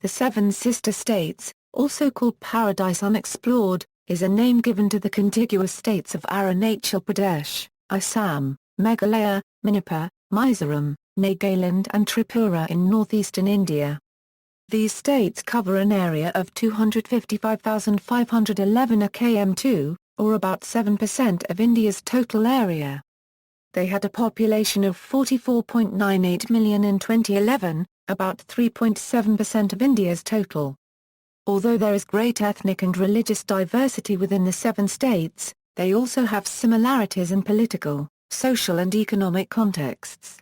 The Seven Sister States, also called Paradise Unexplored, is a name given to the contiguous states of Arunachal Pradesh, Assam, Meghalaya, Manipur, Mizoram, Nagaland and Tripura in northeastern India. These states cover an area of 255,511 km2, or about 7% of India's total area. They had a population of 44.98 million in 2011, about 3.7% of India's total. Although there is great ethnic and religious diversity within the seven states, they also have similarities in political, social and economic contexts.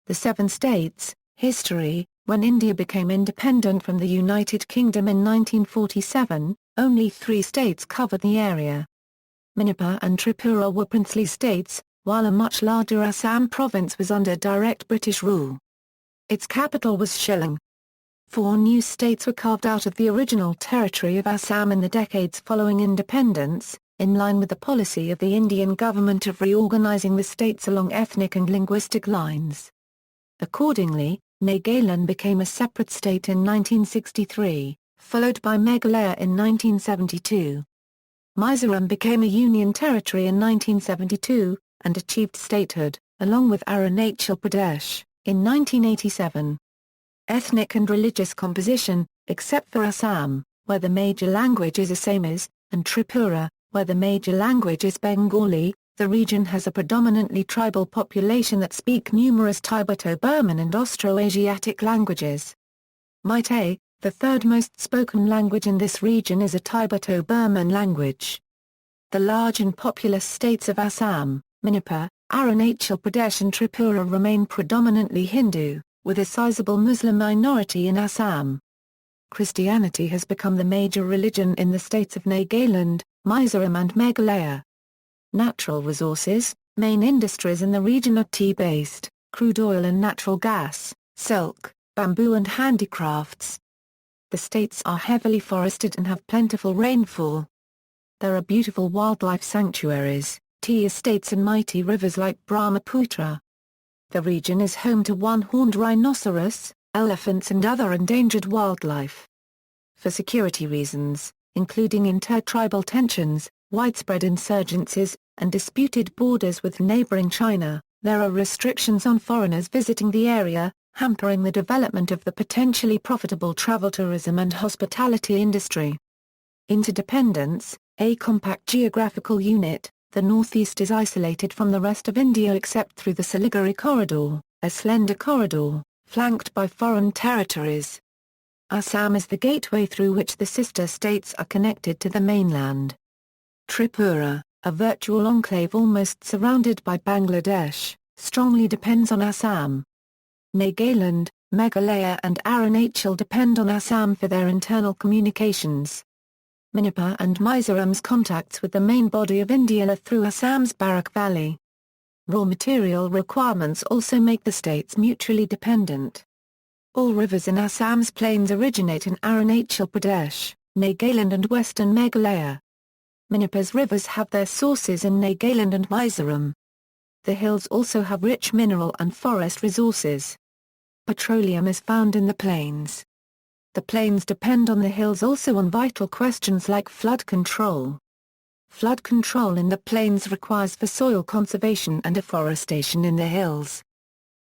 The seven states, history: when India became independent from the United Kingdom in 1947, only 3 states covered the area. Manipur and Tripura were princely states, while a much larger Assam province was under direct British rule. Its capital was Shillong. 4 new states were carved out of the original territory of Assam in the decades following independence, in line with the policy of the Indian government of reorganizing the states along ethnic and linguistic lines. Accordingly, Nagaland became a separate state in 1963, followed by Meghalaya in 1972. Mizoram became a union territory in 1972, and achieved statehood, along with Arunachal Pradesh, in 1987. Ethnic and religious composition: except for Assam, where the major language is Assamese, and Tripura, where the major language is Bengali, the region has a predominantly tribal population that speak numerous Tibeto-Burman and Austroasiatic languages. Meitei, the third most spoken language in this region, is a Tibeto-Burman language. The large and populous states of Assam, Manipur, Arunachal Pradesh and Tripura remain predominantly Hindu, with a sizable Muslim minority in Assam. Christianity has become the major religion in the states of Nagaland, Mizoram and Meghalaya. Natural resources: main industries in the region are tea-based, crude oil and natural gas, silk, bamboo and handicrafts. The states are heavily forested and have plentiful rainfall. There are beautiful wildlife sanctuaries, tea estates and mighty rivers like Brahmaputra. The region is home to one-horned rhinoceros, elephants and other endangered wildlife. For security reasons, including intertribal tensions, widespread insurgencies, and disputed borders with neighboring China, there are restrictions on foreigners visiting the area, hampering the development of the potentially profitable travel tourism and hospitality industry. Interdependence: a compact geographical unit, the northeast is isolated from the rest of India except through the Siliguri Corridor, a slender corridor, flanked by foreign territories. Assam is the gateway through which the sister states are connected to the mainland. Tripura, a virtual enclave almost surrounded by Bangladesh, strongly depends on Assam. Nagaland, Meghalaya and Arunachal depend on Assam for their internal communications. Manipur and Mizoram's contacts with the main body of India are through Assam's Barak Valley. Raw material requirements also make the states mutually dependent. All rivers in Assam's plains originate in Arunachal Pradesh, Nagaland and western Meghalaya. Manipur's rivers have their sources in Nagaland and Mizoram. The hills also have rich mineral and forest resources. Petroleum is found in the plains. The plains depend on the hills also on vital questions like flood control. Flood control in the plains requires for soil conservation and afforestation in the hills.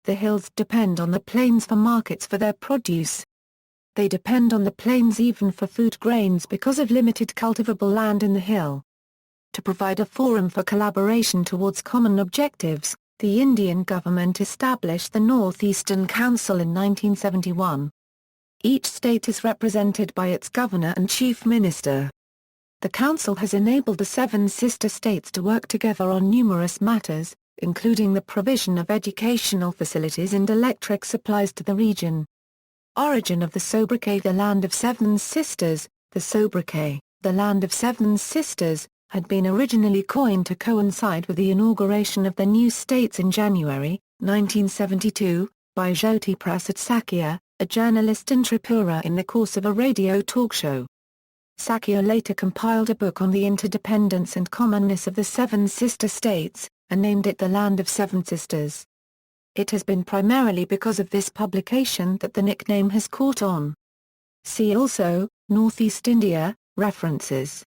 The hills depend on the plains for markets for their produce. They depend on the plains even for food grains because of limited cultivable land in the hill. To provide a forum for collaboration towards common objectives, the Indian government established the Northeastern Council in 1971. Each state is represented by its governor and chief minister. The council has enabled the 7 sister states to work together on numerous matters, including the provision of educational facilities and electric supplies to the region. Origin of the sobriquet the Land of Seven Sisters: the sobriquet, the Land of Seven Sisters, had been originally coined to coincide with the inauguration of the new states in January, 1972, by Jyoti Prasad Sakya, a journalist in Tripura in the course of a radio talk show. Sakya later compiled a book on the interdependence and commonness of the 7 sister states, and named it the Land of Seven Sisters. It has been primarily because of this publication that the nickname has caught on. See also, Northeast India, references.